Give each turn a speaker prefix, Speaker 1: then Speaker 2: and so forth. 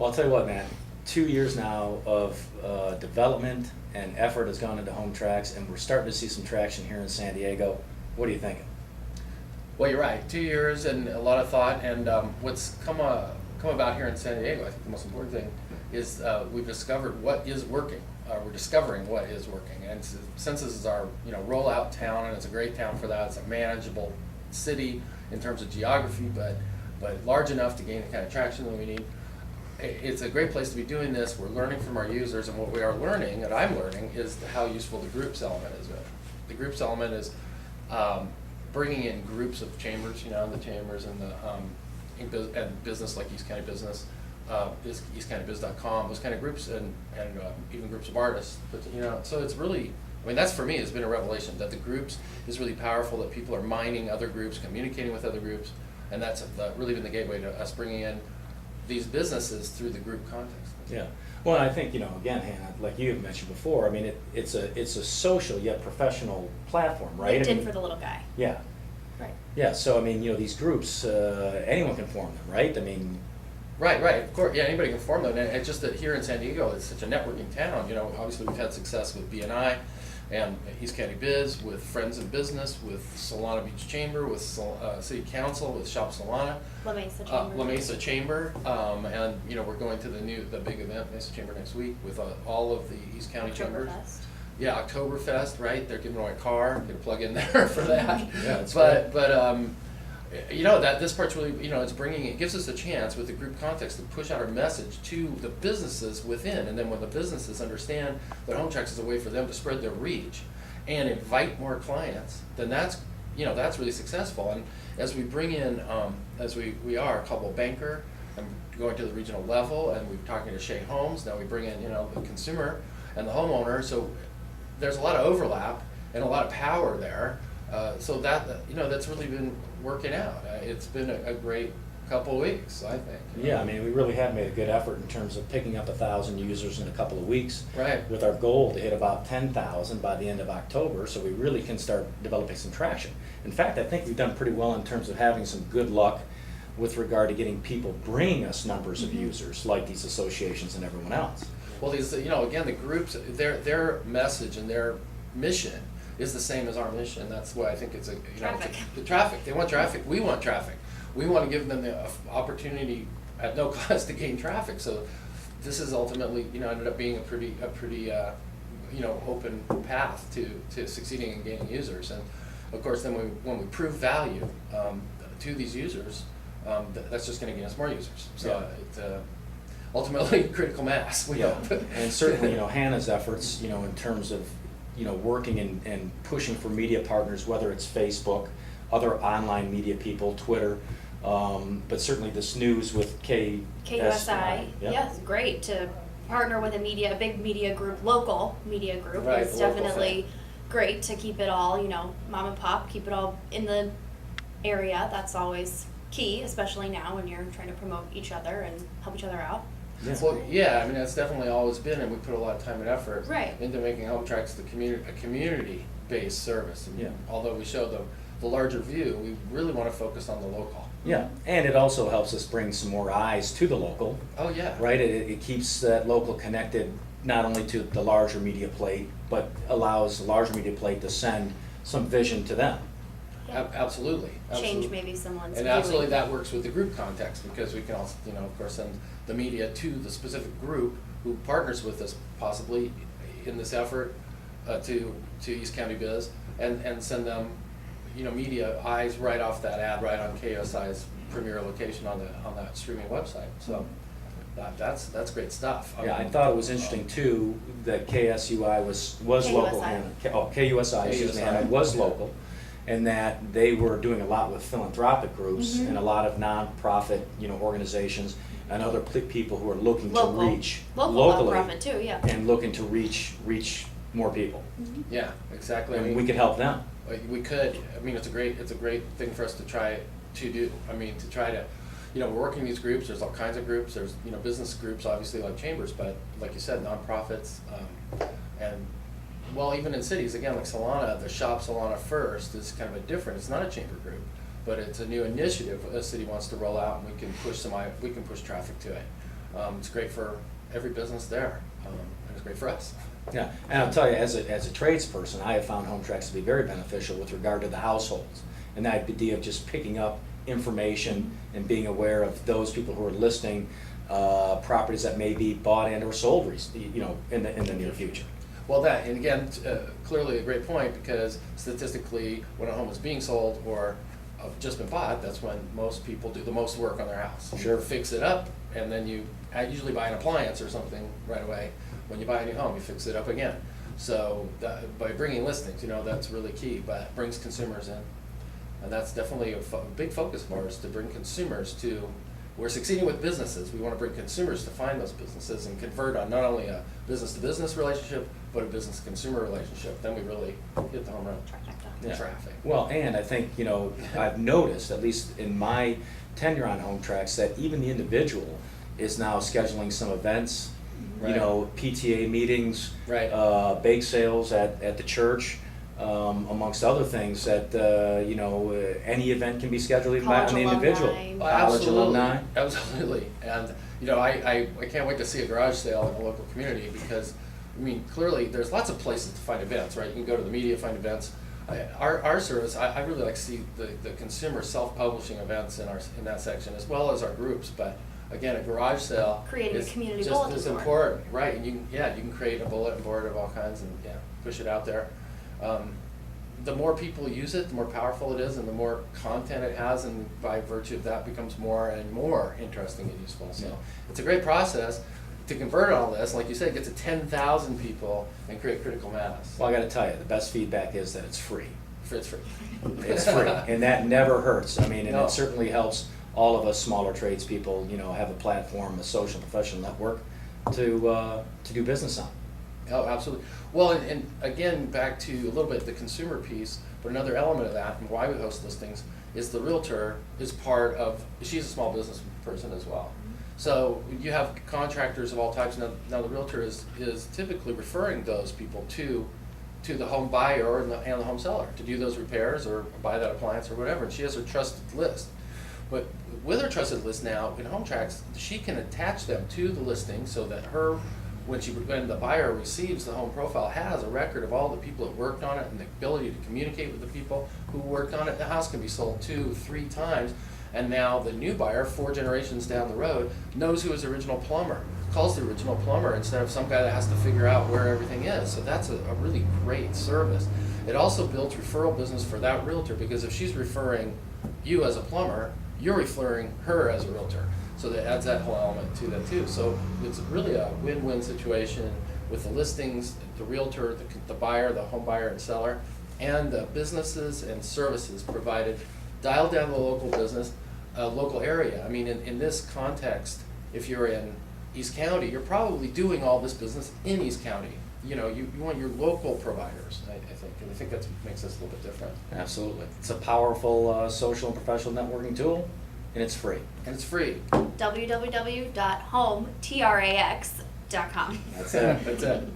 Speaker 1: Well, I'll tell you what, man, 2 years now of development and effort has gone into home tracks, and we're starting to see some traction here in San Diego. What are you thinking?
Speaker 2: Well, you're right. 2 years and a lot of thought, and what's come about here in San Diego, I think the most important thing is we've discovered what is working. We're discovering what is working, and since this is our rollout town, and it's a great town for that. It's a manageable city in terms of geography, but large enough to gain the kind of traction that we need. It's a great place to be doing this. We're learning from our users, and what we are learning, and I'm learning, is how useful the groups element is. The groups element is bringing in groups of chambers, the chambers and the and business like East County Business, eastcountybiz.com, those kind of groups, and even groups of artists. But so it's really, that's for me has been a revelation that the groups is really powerful. That people are mining other groups, communicating with other groups, and that's really been the gateway to us bringing in these businesses through the group context.
Speaker 1: Yeah. Well, and I think, again, Hannah, like you have mentioned before, it's a social yet professional platform, right?
Speaker 3: LinkedIn for the little guy.
Speaker 1: Yeah.
Speaker 3: Right.
Speaker 1: Yeah, so these groups, anyone can form them, right?
Speaker 2: Right, of course, yeah, anybody can form them, and it's just that here in San Diego, it's such a networking town. Obviously we've had success with BNI and East County Biz, with Friends in Business, with Solana Beach Chamber, with City Council, with Shop Solana,
Speaker 3: La Mesa Chamber.
Speaker 2: La Mesa Chamber, and we're going to the big event, Mesa Chamber, next week with all of the East County chambers. Yeah, Oktoberfest, right? They're giving away a car. Get a plug in there for that.
Speaker 1: Yeah, that's
Speaker 2: but that this part's really it gives us a chance with the group context to push out our message to the businesses within, and then when the businesses understand that Home Tracks is a way for them to spread their reach and invite more clients, then that's really successful. And as we bring in as we are a couple banker and going to the regional level, and we're talking to Shea Homes, now we bring in the consumer and the homeowner, so there's a lot of overlap and a lot of power there. So that's really been working out. It's been a great couple of weeks, I think.
Speaker 1: Yeah, we really have made a good effort in terms of picking up 1,000 users in a couple of weeks.
Speaker 2: Right.
Speaker 1: With our goal to hit about 10,000 by the end of October, so we really can start developing some traction. In fact, I think we've done pretty well in terms of having some good luck with regard to getting people bringing us numbers of users, like these associations and everyone else.
Speaker 2: Well, these, again, the groups, their message and their mission is the same as our mission. That's why I think it's
Speaker 3: Traffic.
Speaker 2: The traffic. They want traffic. We want traffic. We want to give them the opportunity at no cost to gain traffic. So this is ultimately, ended up being a pretty open path to succeeding in gaining users. And of course, then when we prove value to these users, that's just going to gain us more users. So it's ultimately critical mass. We hope.
Speaker 1: And certainly, Hannah's efforts, in terms of working and pushing for media partners, whether it's Facebook, other online media people, Twitter, but certainly this news with
Speaker 3: KUSI. Yes, great to partner with a big media group, local media group.
Speaker 2: Right,
Speaker 3: It's definitely great to keep it all, mom and pop, keep it all in the area. That's always key, especially now when you're trying to promote each other and help each other out.
Speaker 1: Yeah.
Speaker 2: Well, yeah, that's definitely always been, and we put a lot of time and effort
Speaker 3: Right.
Speaker 2: into making Home Tracks a community-based service. And although we show the larger view, we really want to focus on the local.
Speaker 1: Yeah, and it also helps us bring some more eyes to the local.
Speaker 2: Oh, yeah.
Speaker 1: Right, it keeps that local connected not only to the larger media plate, but allows the larger media plate to send some vision to them.
Speaker 3: Yeah.
Speaker 2: Absolutely.
Speaker 3: Change maybe someone's
Speaker 2: And
Speaker 3: viewing.
Speaker 2: absolutely that works with the group context, because we can also, of course, send the media to the specific group who partners with us possibly in this effort to East County Biz, and send them, media eyes right off that ad, right on KUSI's premier location on that streaming website. So that's great stuff.
Speaker 1: Yeah, I thought it was interesting too that KSUI was local. KUSI, excuse me, and it was local, and that they were doing a lot with philanthropic groups and a lot of nonprofit, organizations and other people who are looking to reach locally,
Speaker 3: nonprofit too, yeah.
Speaker 1: and looking to reach more people.
Speaker 2: Yeah, exactly.
Speaker 1: And we could help them.
Speaker 2: We could. It's a great thing for us to try to do. To try to, we're working these groups. There's all kinds of groups. There's business groups, obviously, like chambers, but like you said, nonprofits, and even in cities, again, like Solana, the Shop Solana First is kind of a different. It's not a chamber group, but it's a new initiative a city wants to roll out, and we can push traffic to it. It's great for every business there, and it's great for us.
Speaker 1: Yeah, and I'll tell you, as a tradesperson, I have found home tracks to be very beneficial with regard to the households. And that idea of just picking up information and being aware of those people who are listing properties that may be bought and or sold, in the near future.
Speaker 2: Well, that, and again, clearly a great point, because statistically, when a home is being sold or just been bought, that's when most people do the most work on their house.
Speaker 1: Sure.
Speaker 2: You fix it up, and then you usually buy an appliance or something right away. When you buy a new home, you fix it up again. So by bringing listings, that's really key, but it brings consumers in. And that's definitely a big focus for us, to bring consumers to, we're succeeding with businesses. We want to bring consumers to find those businesses and convert on not only a business-to-business relationship, but a business-to-consumer relationship. Then we really hit the home run.
Speaker 3: Trifecta.
Speaker 1: Yeah.
Speaker 2: Traffic.
Speaker 1: Well, and I think, I've noticed, at least in my tenure on home tracks, that even the individual is now scheduling some events,
Speaker 2: Right.
Speaker 1: PTA meetings,
Speaker 2: Right.
Speaker 1: bake sales at the church, amongst other things that, any event can be scheduled even by
Speaker 3: College
Speaker 1: an individual.
Speaker 3: alumni.
Speaker 1: College alumni.
Speaker 2: Absolutely. And, I can't wait to see a garage sale in a local community, because, clearly, there's lots of places to find events, right? You can go to the media, find events. Our service, I really like to see the consumer self-publishing events in that section, as well as our groups. But again, a garage sale
Speaker 3: Creating a
Speaker 2: is
Speaker 3: community
Speaker 2: just
Speaker 3: bulletin
Speaker 2: as
Speaker 3: board.
Speaker 2: important, right? And you can create a bulletin board of all kinds and push it out there. The more people use it, the more powerful it is, and the more content it has, and by virtue of that, becomes more and more interesting and useful. So
Speaker 1: Yeah.
Speaker 2: it's a great process to convert all this, like you said, get to 10,000 people and create critical mass.
Speaker 1: Well, I gotta tell you, the best feedback is that it's free.
Speaker 2: It's free.
Speaker 1: It's free, and that never hurts. And
Speaker 2: No.
Speaker 1: it certainly helps all of us smaller tradespeople, have a platform, a social professional network to do business on.
Speaker 2: Oh, absolutely. Well, and again, back to a little bit the consumer piece, but another element of that and why we host listings is the realtor is part of, she's a small business person as well. So you have contractors of all types. Now the realtor is typically referring those people to the home buyer and the home seller to do those repairs or buy that appliance or whatever, and she has her trusted list. But with her trusted list now, in Home Tracks, she can attach them to the listing so that when the buyer receives the home profile, has a record of all the people that worked on it and the ability to communicate with the people who worked on it. The house can be sold 2-3 times, and now the new buyer, 4 generations down the road, knows who his original plumber, calls the original plumber instead of some guy that has to figure out where everything is. So that's a really great service. It also builds referral business for that realtor, because if she's referring you as a plumber, you're referring her as a realtor. So that adds that whole element to that too. So it's really a win-win situation with the listings, the realtor, the buyer, the home buyer and seller, and the businesses and services provided. Dial down the local business, local area. In this context, if you're in East County, you're probably doing all this business in East County. You want your local providers, I think, and I think that makes us a little bit different.
Speaker 1: Absolutely. It's a powerful social and professional networking tool, and it's free.
Speaker 2: And it's free.
Speaker 3: www.hometrax.com.
Speaker 1: That's it.
Speaker 2: That's it.